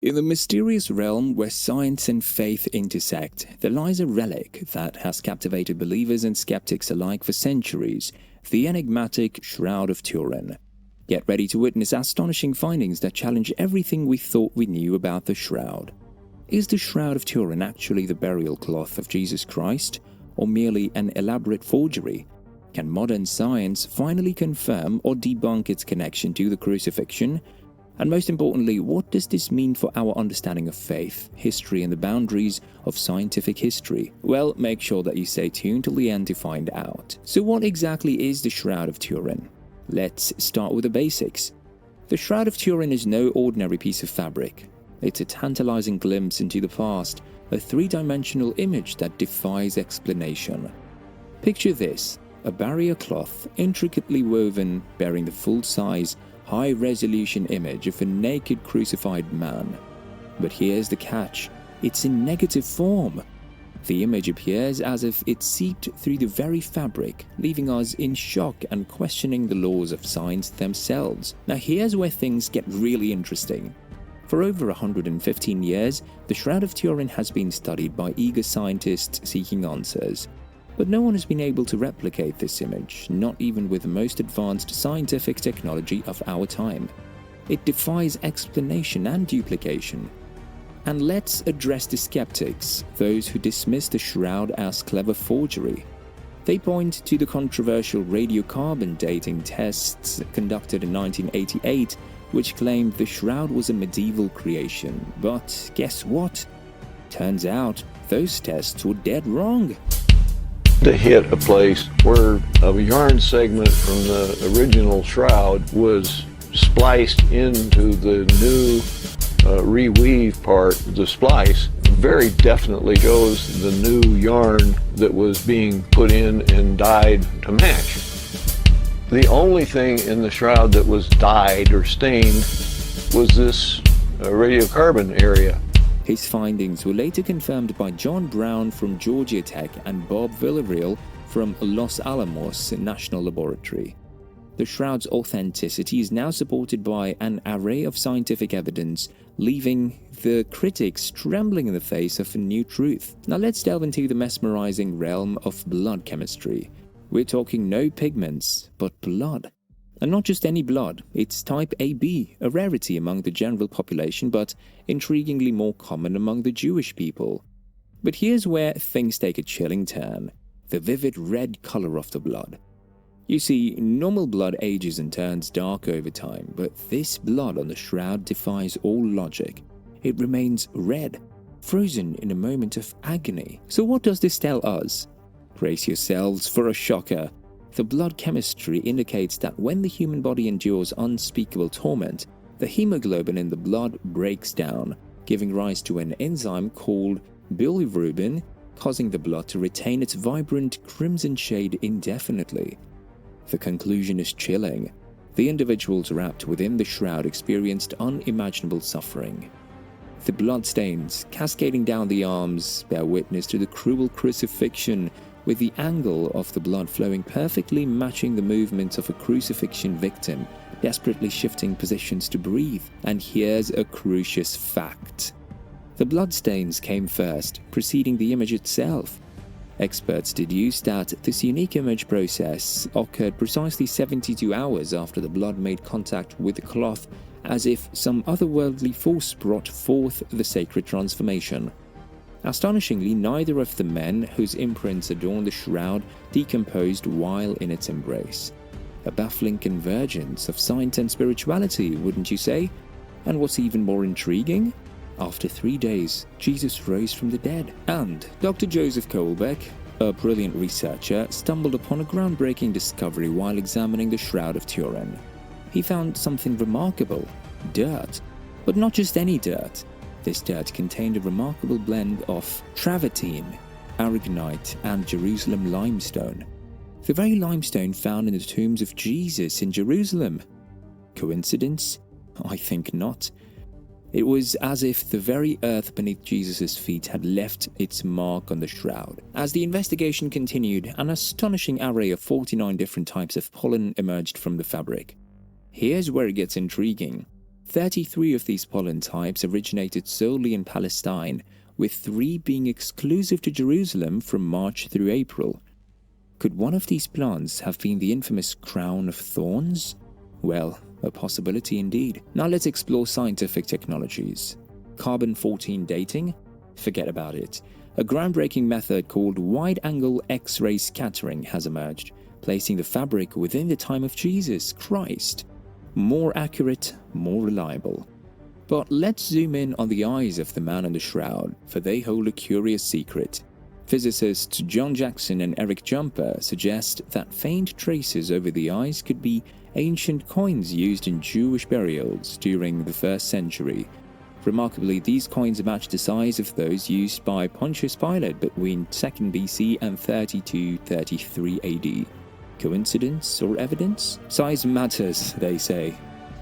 In the mysterious realm where science and faith intersect, there lies a relic that has captivated believers and skeptics alike for centuries, the enigmatic Shroud of Turin. Get ready to witness astonishing findings that challenge everything we thought we knew about the Shroud. Is the Shroud of Turin actually the burial cloth of Jesus Christ, or merely an elaborate forgery? Can modern science finally confirm or debunk its connection to the crucifixion? And most importantly, what does this mean for our understanding of faith, history, and the boundaries of scientific history? Well, make sure that you stay tuned till the end to find out. So what exactly is the Shroud of Turin? Let's start with the basics. The Shroud of Turin is no ordinary piece of fabric. It's a tantalizing glimpse into the past, a three-dimensional image that defies explanation. Picture this, a barrier cloth intricately woven bearing the full-size, high-resolution image of a naked crucified man. But here's the catch, it's in negative form. The image appears as if it seeped through the very fabric, leaving us in shock and questioning the laws of science themselves. Now here's where things get really interesting. For over 115 years, the Shroud of Turin has been studied by eager scientists seeking answers. But no one has been able to replicate this image, not even with the most advanced scientific technology of our time. It defies explanation and duplication. And let's address the skeptics, those who dismiss the Shroud as clever forgery. They point to the controversial radiocarbon dating tests conducted in 1988, which claimed the Shroud was a medieval creation. But guess what? Turns out, those tests were dead wrong. To hit a place where a yarn segment from the original shroud was spliced into the new reweave part, the splice, very definitely shows the new yarn that was being put in and dyed to match. The only thing in the shroud that was dyed or stained was this radiocarbon area. His findings were later confirmed by John Brown from Georgia Tech and Bob Villarreal from Los Alamos National Laboratory. The Shroud's authenticity is now supported by an array of scientific evidence, leaving the critics trembling in the face of a new truth. Now let's delve into the mesmerizing realm of blood chemistry. We're talking no pigments, but blood. And not just any blood, it's type AB, a rarity among the general population, but intriguingly more common among the Jewish people. But here's where things take a chilling turn, the vivid red color of the blood. You see, normal blood ages and turns dark over time, but this blood on the Shroud defies all logic. It remains red, frozen in a moment of agony. So what does this tell us? Brace yourselves for a shocker. The blood chemistry indicates that when the human body endures unspeakable torment, the hemoglobin in the blood breaks down, giving rise to an enzyme called bilirubin, causing the blood to retain its vibrant crimson shade indefinitely. The conclusion is chilling. The individuals wrapped within the Shroud experienced unimaginable suffering. The bloodstains cascading down the arms bear witness to the cruel crucifixion, with the angle of the blood flowing perfectly matching the movements of a crucifixion victim, desperately shifting positions to breathe. And here's a crucious fact. The bloodstains came first, preceding the image itself. Experts deduced that this unique image process occurred precisely 72 hours after the blood made contact with the cloth, as if some otherworldly force brought forth the sacred transformation. Astonishingly, neither of the men whose imprints adorn the Shroud decomposed while in its embrace. A baffling convergence of science and spirituality, wouldn't you say? And what's even more intriguing? After 3 days, Jesus rose from the dead. And Dr. Joseph Kohlbeck, a brilliant researcher, stumbled upon a groundbreaking discovery while examining the Shroud of Turin. He found something remarkable: dirt. But not just any dirt. This dirt contained a remarkable blend of travertine, aragonite, and Jerusalem limestone. The very limestone found in the tombs of Jesus in Jerusalem. Coincidence? I think not. It was as if the very earth beneath Jesus' feet had left its mark on the Shroud. As the investigation continued, an astonishing array of 49 different types of pollen emerged from the fabric. Here's where it gets intriguing. 33 of these pollen types originated solely in Palestine, with 3 being exclusive to Jerusalem from March through April. Could one of these plants have been the infamous crown of thorns? Well, a possibility indeed. Now let's explore scientific technologies. Carbon-14 dating? Forget about it. A groundbreaking method called wide-angle X-ray scattering has emerged, placing the fabric within the time of Jesus Christ. More accurate, more reliable. But let's zoom in on the eyes of the man in the shroud, for they hold a curious secret. Physicists John Jackson and Eric Jumper suggest that faint traces over the eyes could be ancient coins used in Jewish burials during the 1st century. Remarkably, these coins match the size of those used by Pontius Pilate between 2nd BC and 32-33 AD. Coincidence or evidence? Size matters, they say.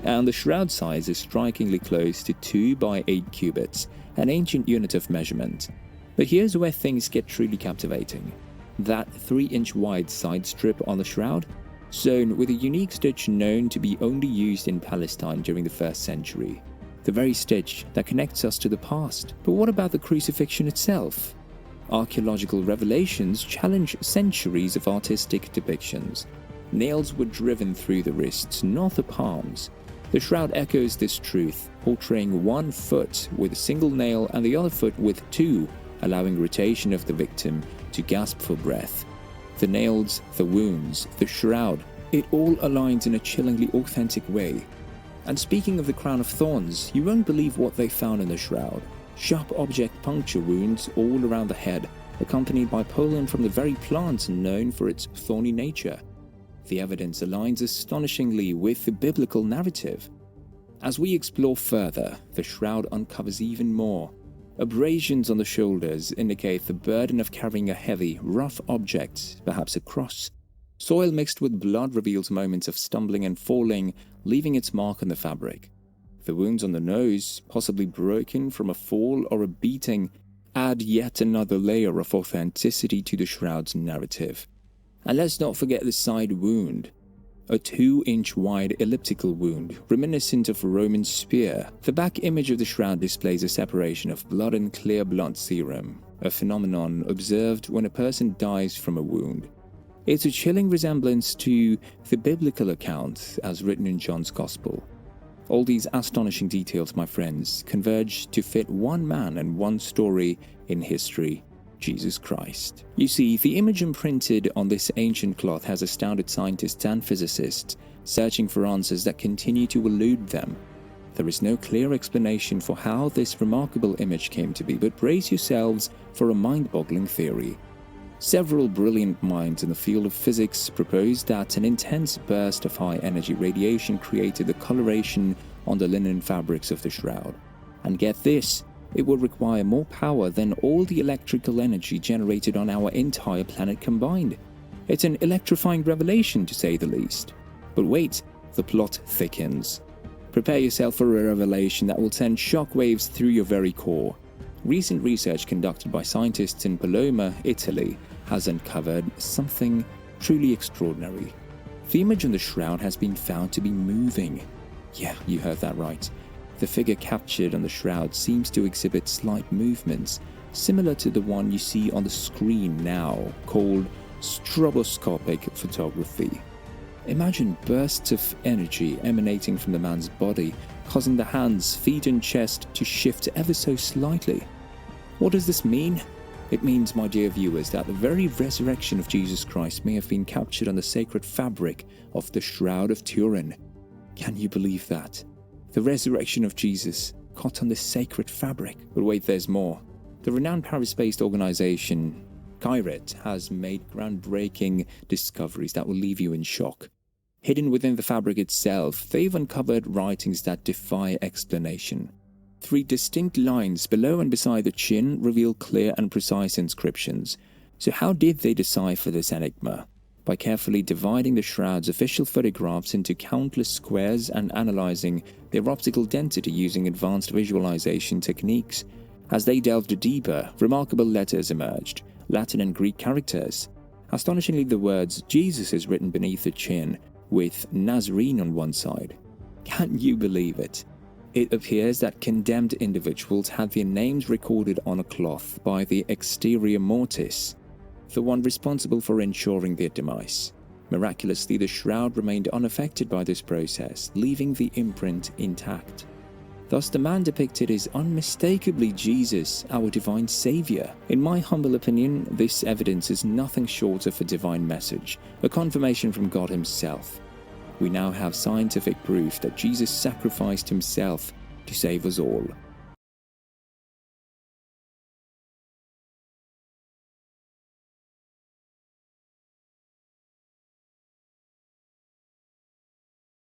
And the shroud size is strikingly close to 2 by 8 cubits, an ancient unit of measurement. But here's where things get truly captivating. That 3-inch wide side strip on the shroud, sewn with a unique stitch known to be only used in Palestine during the 1st century. The very stitch that connects us to the past. But what about the crucifixion itself? Archaeological revelations challenge centuries of artistic depictions. Nails were driven through the wrists, not the palms. The shroud echoes this truth, portraying one foot with a single nail and the other foot with 2, allowing rotation of the victim to gasp for breath. The nails, the wounds, the shroud, it all aligns in a chillingly authentic way. And speaking of the crown of thorns, you won't believe what they found in the shroud. Sharp object puncture wounds all around the head, accompanied by pollen from the very plant known for its thorny nature. The evidence aligns astonishingly with the biblical narrative. As we explore further, the shroud uncovers even more. Abrasions on the shoulders indicate the burden of carrying a heavy, rough object, perhaps a cross. Soil mixed with blood reveals moments of stumbling and falling, leaving its mark on the fabric. The wounds on the nose, possibly broken from a fall or a beating, add yet another layer of authenticity to the shroud's narrative. And let's not forget the side wound. A 2-inch wide elliptical wound, reminiscent of a Roman spear. The back image of the shroud displays a separation of blood and clear blood serum, a phenomenon observed when a person dies from a wound. It's a chilling resemblance to the biblical account as written in John's Gospel. All these astonishing details, my friends, converge to fit one man and one story in history, Jesus Christ. You see, the image imprinted on this ancient cloth has astounded scientists and physicists, searching for answers that continue to elude them. There is no clear explanation for how this remarkable image came to be, but brace yourselves for a mind-boggling theory. Several brilliant minds in the field of physics proposed that an intense burst of high-energy radiation created the coloration on the linen fabrics of the shroud. And get this, it would require more power than all the electrical energy generated on our entire planet combined. It's an electrifying revelation, to say the least. But wait, the plot thickens. Prepare yourself for a revelation that will send shockwaves through your very core. Recent research conducted by scientists in Paloma, Italy, has uncovered something truly extraordinary. The image on the shroud has been found to be moving. Yeah, you heard that right. The figure captured on the shroud seems to exhibit slight movements, similar to the one you see on the screen now, called stroboscopic photography. Imagine bursts of energy emanating from the man's body, causing the hands, feet and chest to shift ever so slightly. What does this mean? It means, my dear viewers, that the very resurrection of Jesus Christ may have been captured on the sacred fabric of the Shroud of Turin. Can you believe that? The resurrection of Jesus caught on this sacred fabric. But wait, there's more. The renowned Paris-based organization Kyret has made groundbreaking discoveries that will leave you in shock. Hidden within the fabric itself, they've uncovered writings that defy explanation. 3 distinct lines below and beside the chin reveal clear and precise inscriptions. So how did they decipher this enigma? By carefully dividing the shroud's official photographs into countless squares and analyzing their optical density using advanced visualization techniques. As they delved deeper, remarkable letters emerged, Latin and Greek characters. Astonishingly, the words Jesus is written beneath the chin, with Nazarene on one side. Can you believe it? It appears that condemned individuals had their names recorded on a cloth by the exterior mortis, the one responsible for ensuring their demise. Miraculously, the shroud remained unaffected by this process, leaving the imprint intact. Thus, the man depicted is unmistakably Jesus, our divine Savior. In my humble opinion, this evidence is nothing short of a divine message, a confirmation from God Himself. We now have scientific proof that Jesus sacrificed Himself to save us all.